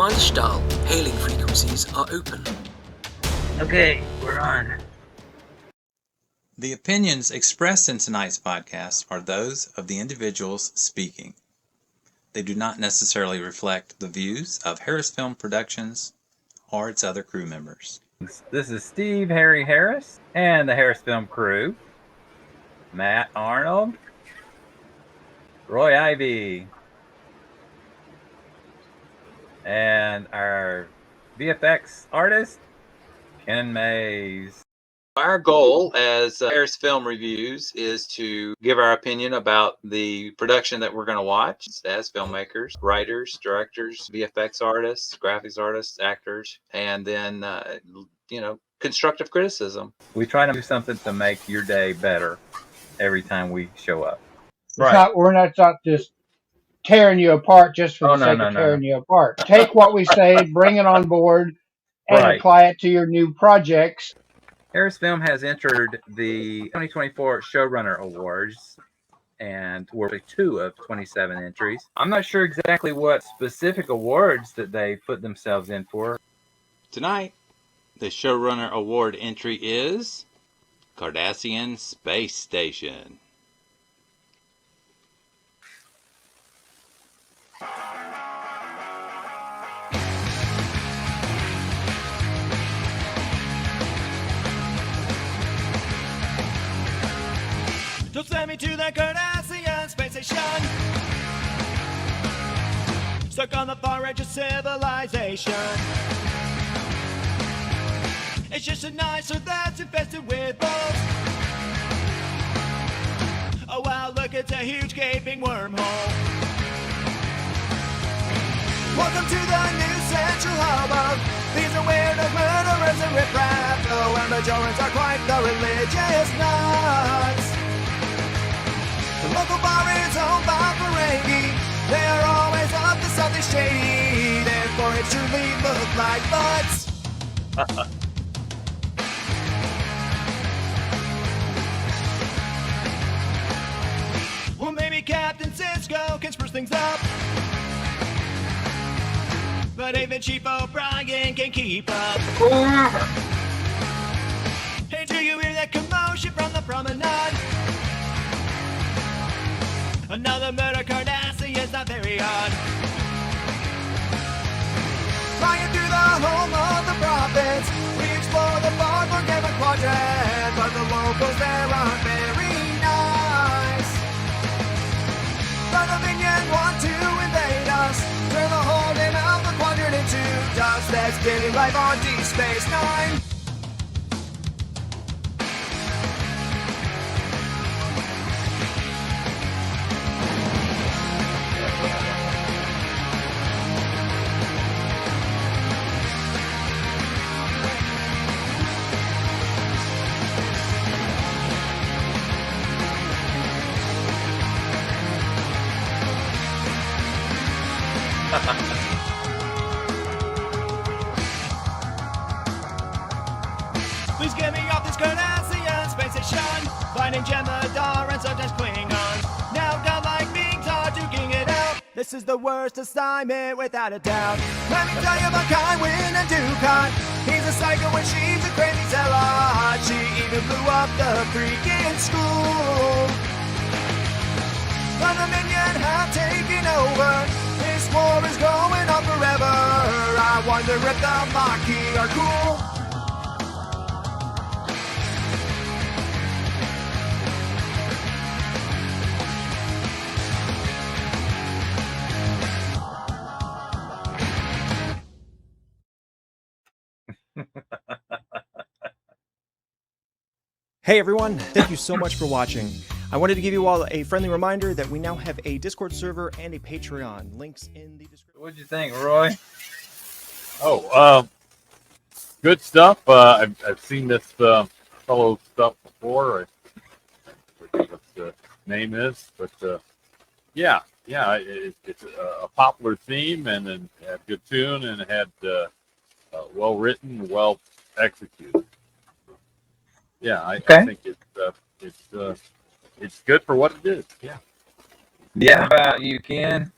Milestyle hailing frequencies are open. Okay, we're on. The opinions expressed in tonight's podcast are those of the individuals speaking. They do not necessarily reflect the views of HarrisFilm Productions or its other crew members. This is Steve Harry Harris and the HarrisFilm crew. Matt Arnold, Roy Ivey, and our VFX artist, Ken Mays. Our goal as HarrisFilm Reviews is to give our opinion about the production that we're going to watch as filmmakers, writers, directors, VFX artists, graphics artists, actors, and then, constructive criticism. We try to do something to make your day better every time we show up. We're not just tearing you apart just for the sake of tearing you apart. Take what we say, bring it on board, and apply it to your new projects. HarrisFilm has entered the 2024 Showrunner Awards, and we're 2 of 27 entries. I'm not sure exactly what specific awards that they put themselves in for. Tonight, the Showrunner Award entry is Cardassian Space Station. Don't send me to the Cardassian Space Station, stuck on the far edge of civilization. It's just a nice Earth that's infested with bugs. Oh wow, look, it's a huge gaping wormhole. Welcome to the new central hubbub. These are weirdos, murderers, and riffraff. Oh, and the Jorans are quite the religious nuts. The local bar is owned by Ferengi. They are always up to something shady. Their foreheads truly look like butts. Well, maybe Captain Sisko can spruce things up, but even Chief O'Brien can keep up. Hey, do you hear that commotion from the promenade? Another murder Cardassian's not very odd. Flying through the home of the prophets, we explore the far forgiven quadrant, but the locals there aren't very nice. But the minions want to invade us, turn the whole game of the quadrant into dust. That's daily life on Deep Space Nine. Please get me off this Cardassian Space Station, finding Jemadar and sometimes Klingons. Now godlike beings are duking it out. This is the worst assignment without a doubt. Let me tell you about Kywin and Dukat. He's a psycho and she's a crazy zealot. She even blew up the freaking school. But the minion have taken over. This war is going on forever. I wonder if the Maquis are cool. Hey everyone, thank you so much for watching. I wanted to give you all a friendly reminder that we now have a Discord server and a Patreon. Links in the description. What'd you think, Roy? Good stuff. I've seen this fellow stuff before. I forget what the name is, but it's a popular theme and then had a good tune and it had well written, well executed. Yeah, I think it's good for what it is. Yeah. Yeah. How about you, Ken?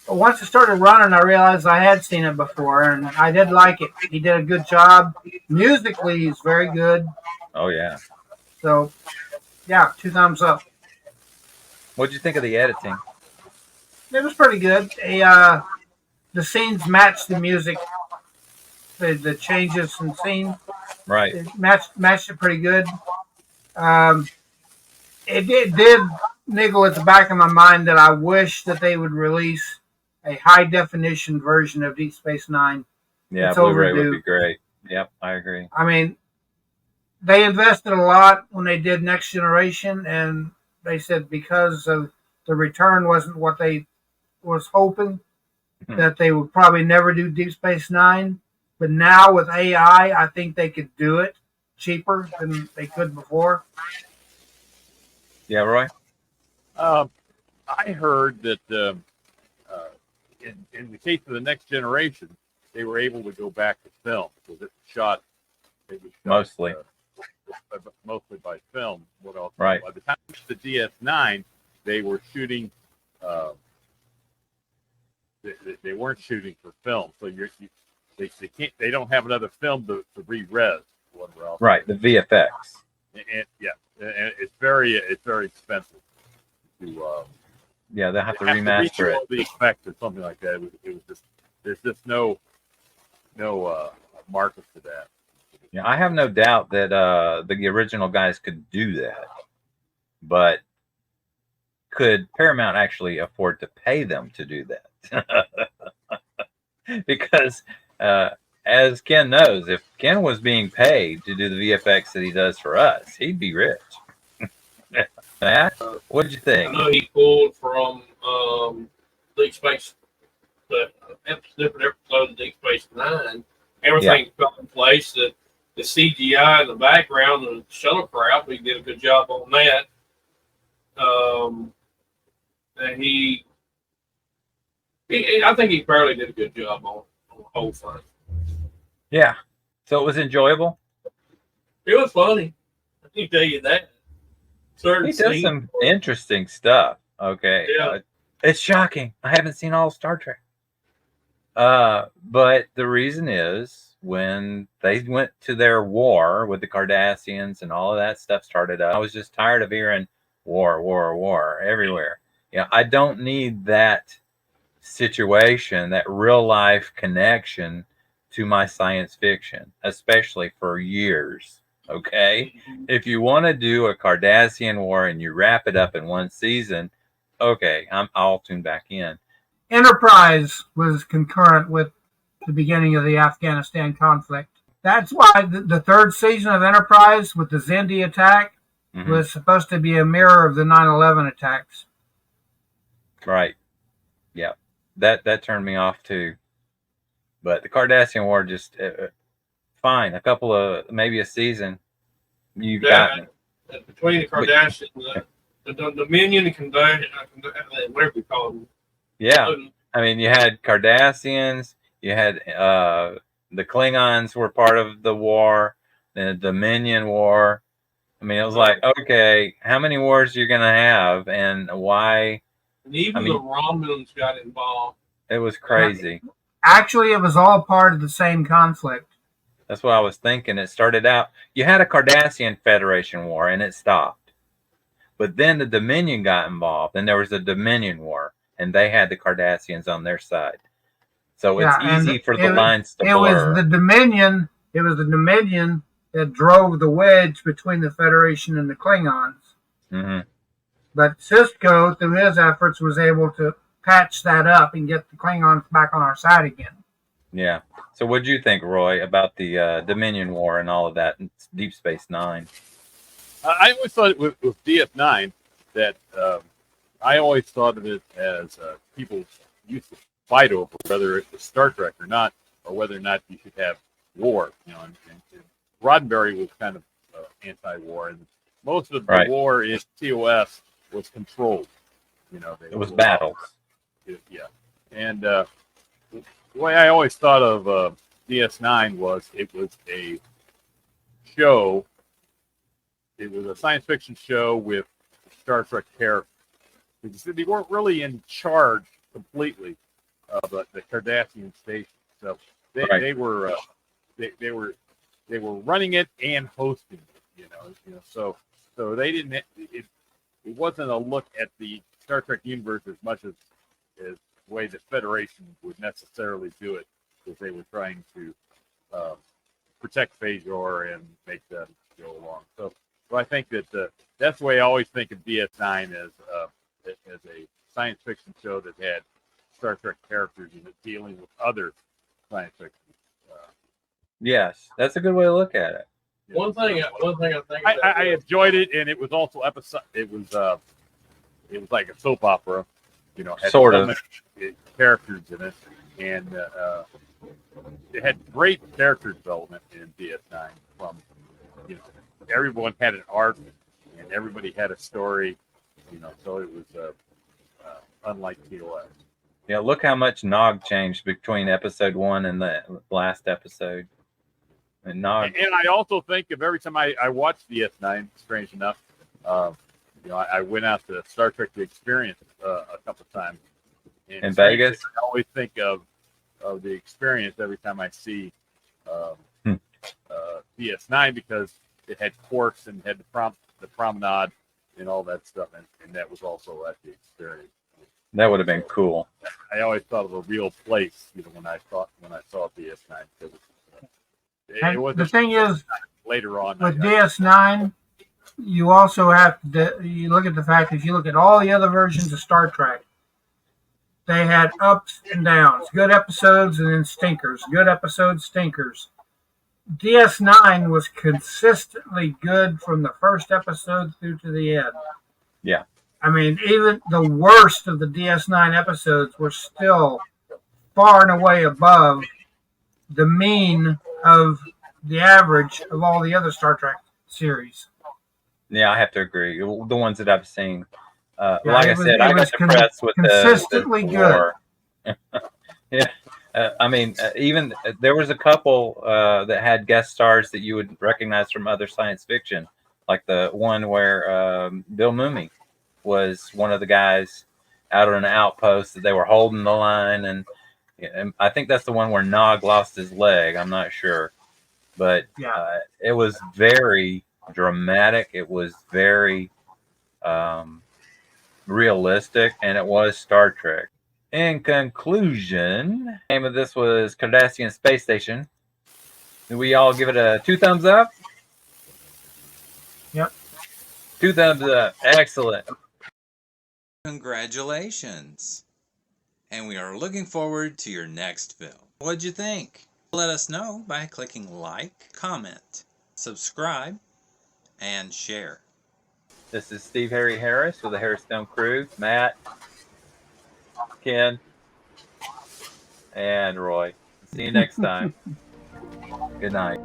But once it started running, I realized I had seen it before, and I did like it. He did a good job. Musically, he's very good. Oh yeah. So, yeah, 2 thumbs up. What'd you think of the editing? It was pretty good. The scenes matched the music. The changes in scene, Right. it matched it pretty good. It did niggle at the back of my mind that I wish that they would release a high definition version of Deep Space Nine. Yeah, It's Blu-ray overdue. would be great. Yep, I agree. I mean, they invested a lot when they did Next Generation, and they said because of the return wasn't what they was hoping, that they would probably never do Deep Space Nine. But now with AI, I think they could do it cheaper than they could before. Yeah, Roy? I heard that in the case of the Next Generation, they were able to go back to film because it was shot Mostly. Mostly by film. What else? Right. By the time the DS9, they were shooting. They weren't shooting for film, so they can't. They don't have another film to re-res. Whatever else. Right, the VFX. And it's very expensive to. Yeah, they'll have to reach remaster all it. the effects or something like that. It was just there's just no market for that. Yeah, I have no doubt that the original guys could do that, but could Paramount actually afford to pay them to do that? Because as Ken knows, if Ken was being paid to do the VFX that he does for us, he'd be rich. Matt, what did you think? I know he pulled from Deep Space, the different episode of Deep Space Nine. Everything fell in place. That the CGI in the background and the shuttlecraft, we did a good job on that. And I think he fairly did a good job on the whole thing. Yeah. So it was enjoyable? It was funny. I can tell you that. He does some interesting stuff. Okay. Yeah. It's shocking. I haven't seen all Star Trek. But the reason is when they went to their war with the Cardassians and all of that stuff started up, I was just tired of hearing war everywhere. Yeah, I don't need that situation, that real life connection to my science fiction, especially for years. Okay, if you want to do a Cardassian war and you wrap it up in one season, okay, I'll tune back in. Enterprise was concurrent with the beginning of the Afghanistan conflict. That's why the third season of Enterprise with the Xindi attack was supposed to be a mirror of the 9/11 attacks. Right. Yeah. That turned me off too. But the Cardassian War just fine. A couple of maybe a season. You got me. Between the Kardashians, the Dominion and Kardashian, whatever we call them. Yeah. I mean, you had Cardassians. You had the Klingons were part of the war. The Dominion War. I mean, it was like, okay, how many wars are you gonna have, and why? And even the Romulans got involved. It was crazy. Actually, it was all part of the same conflict. That's what I was thinking. It started out, you had a Cardassian Federation war, and it stopped. But then the Dominion got involved, and there was a Dominion war, and they had the Cardassians on their side. So it's easy for the lines to blur. It was the Dominion that drove the wedge between the Federation and the Klingons. Mm-hmm. But Sisko, through his efforts, was able to patch that up and get the Klingons back on our side again. Yeah. So what did you think, Roy, about the Dominion War and all of that in Deep Space Nine? I always thought with DS9 that I always thought of it as people used to fight over whether it was Star Trek or not, or whether or not you should have war. You know, and Roddenberry was kind of anti-war, and most of the war in TOS was controlled. You know, it was battles. Yeah, and the way I always thought of DS9 was it was a show. It was a science fiction show with Star Trek characters. They weren't really in charge completely. the Cardassian Station. So Right. they were running it and hosting it. So they didn't. It wasn't a look at the Star Trek universe as much as the way the Federation would necessarily do it, because they were trying to protect Phasor and make them go along. So I think that that's the way I always think of DS9 as a science fiction show that had Star Trek characters in it dealing with other science fiction. Yes, that's a good way to look at it. One thing I think I enjoyed it, and it was also episode. It was like a soap opera, had Sort so of. many characters in it, and it had great character development in DS9. From everyone had an arc, and everybody had a story, so it was unlike TOS. Yeah, look how much Nog changed between episode 1 and the last episode. And Nog, And I also think of every time I watch DS9, strange enough, I went out to Star Trek The Experience a couple of times. And in Vegas? I always think of the experience every time I see DS9, because it had Quarks and had the promenade and all that stuff, and that was also at the experience. That would have been cool. I always thought of a real place, when I saw DS9. And the thing is, later on with DS9, you also have to you look at the fact that if you look at all the other versions of Star Trek, they had ups and downs, good episodes and then stinkers, good episodes, stinkers. DS9 was consistently good from the first episode through to the end. Yeah. I mean, even the worst of the DS9 episodes were still far and away above the mean of the average of all the other Star Trek series. Yeah, I have to agree. The ones that I've seen. Yeah, like I said, I got impressed with consistently the good. war. Yeah. I mean, even there was a couple that had guest stars that you would recognize from other science fiction, like the one where Bill Mumy was one of the guys out on an outpost that they were holding the line, and I think that's the one where Nog lost his leg. I'm not sure, but it was very dramatic. It was very realistic, and it was Star Trek. In conclusion, the name of this was Cardassian Space Station. Do we all give it a 2 thumbs up? Yep. 2 thumbs up. Excellent. Congratulations. And we are looking forward to your next film. What'd you think? Let us know by clicking like, comment, subscribe, and share. This is Steve Harry Harris with the HarrisFilm crew. Matt, Ken, and Roy. See you next time. Good night.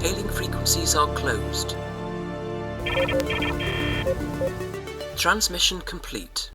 Hailing frequencies are closed. Transmission complete.